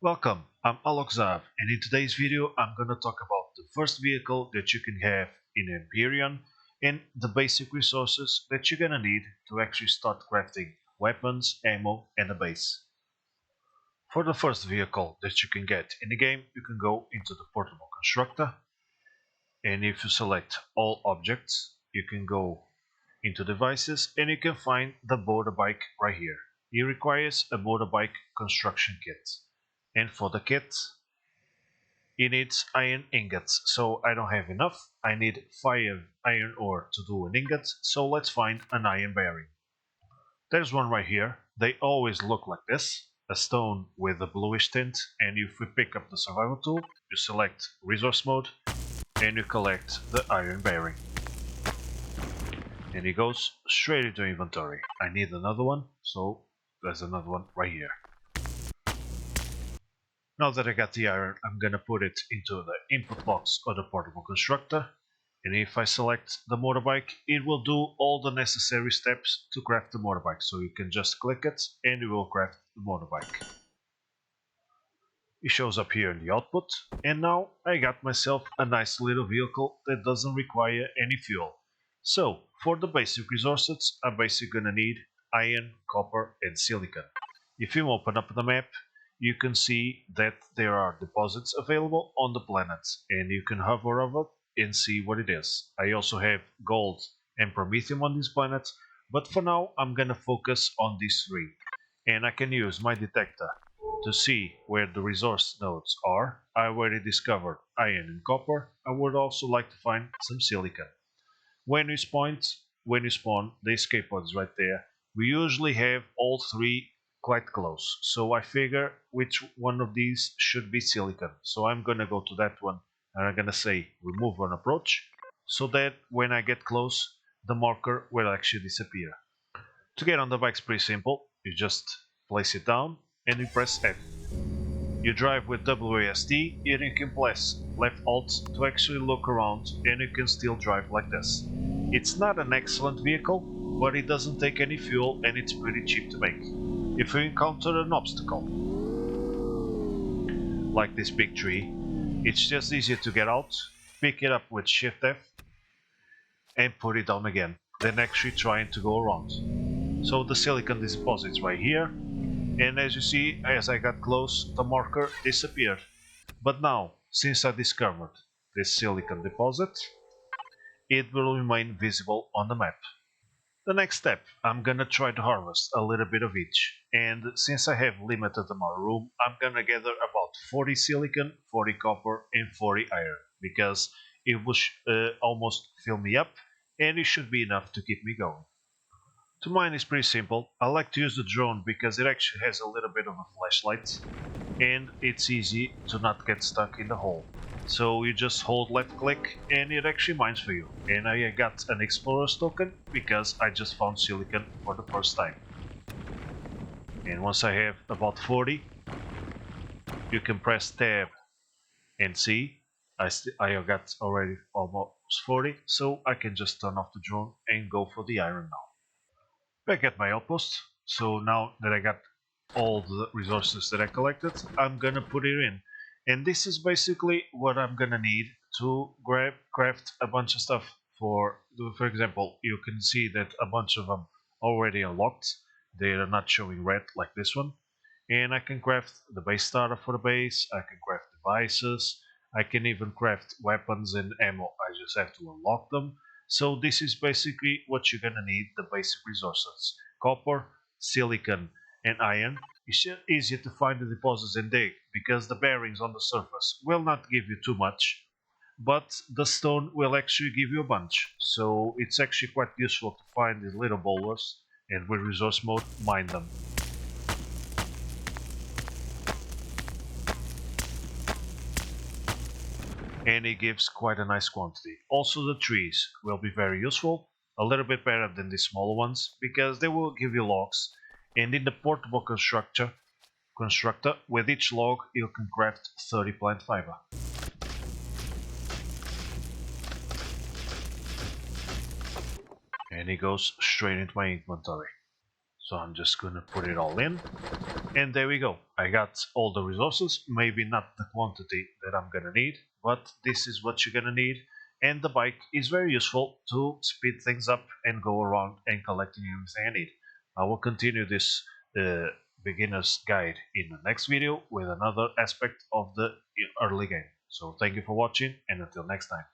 Welcome, I'm AlocsaV, and in today's video I'm gonna talk about the first vehicle that you can have in EMPYRION and the basic resources that you're gonna need to actually start crafting weapons, ammo, and a base. For the first vehicle that you can get in the game, you can go into the portable constructor, and if you select all objects, you can go into devices and you can find the motorbike right here. It requires a motorbike construction kit, and for the kit it needs iron ingots, so I don't have enough. I need 5 iron ore to do an ingot, so let's find an iron bearing. There's one right here. They always look like this, a stone with a bluish tint, and if we pick up the survival tool, you select resource mode and you collect the iron bearing. And it goes straight into inventory. I need another one, so there's another one right here. Now that I got the iron, I'm gonna put it into the input box of the portable constructor, and if I select the motorbike, it will do all the necessary steps to craft the motorbike, so you can just click it and it will craft the motorbike. It shows up here in the output, and now I got myself a nice little vehicle that doesn't require any fuel. So, for the basic resources, I'm basically gonna need iron, copper, and silicon. If you open up the map, you can see that there are deposits available on the planet, and you can hover over it and see what it is. I also have gold and promethium on this planet, but for now I'm gonna focus on these three, and I can use my detector to see where the resource nodes are. I already discovered iron and copper. I would also like to find some silicon. When you spawn, the escape pod is right there. We usually have all three quite close, so I figure which one of these should be silicon. So I'm gonna go to that one and I'm gonna say remove on approach, so that when I get close, the marker will actually disappear. To get on the bike is pretty simple. You just place it down and you press F. You drive with WASD and you can press left alt to actually look around, and you can still drive like this. It's not an excellent vehicle, but it doesn't take any fuel and it's pretty cheap to make. If you encounter an obstacle, like this big tree, it's just easier to get out, pick it up with Shift F, and put it down again, than actually trying to go around. So the silicon deposits right here, and as you see, as I got close, the marker disappeared. But now, since I discovered this silicon deposit, it will remain visible on the map. The next step, I'm gonna try to harvest a little bit of each, and since I have limited amount of room, I'm gonna gather about 40 silicon, 40 copper, and 40 iron, because it will almost fill me up, and it should be enough to keep me going. To mine is pretty simple. I like to use the drone because it actually has a little bit of a flashlight, and it's easy to not get stuck in the hole. So you just hold left click and it actually mines for you. And I got an explorer's token because I just found silicon for the first time. And once I have about 40, you can press tab and see I got already almost 40, so I can just turn off the drone and go for the iron now. Back at my outpost, so now that I got all the resources that I collected, I'm gonna put it in. And this is basically what I'm gonna need to craft a bunch of stuff. For example, you can see that a bunch of them already unlocked. They are not showing red like this one. And I can craft the base starter for the base, I can craft devices, I can even craft weapons and ammo. I just have to unlock them. So this is basically what you're gonna need, the basic resources. Copper, silicon, and iron. It's easier to find the deposits and dig, because the bearings on the surface will not give you too much, but the stone will actually give you a bunch. So it's actually quite useful to find these little boulders, and with resource mode, mine them. And it gives quite a nice quantity. Also the trees will be very useful, a little bit better than the smaller ones, because they will give you logs, and in the portable constructor, with each log you can craft 30 plant fiber. And it goes straight into my inventory. So I'm just gonna put it all in, And there we go. I got all the resources, maybe not the quantity that I'm gonna need, but this is what you're gonna need. And the bike is very useful to speed things up and go around and collecting everything I need. I will continue this uh, beginner's guide in the next video with another aspect of the early game. So thank you for watching, and until next time.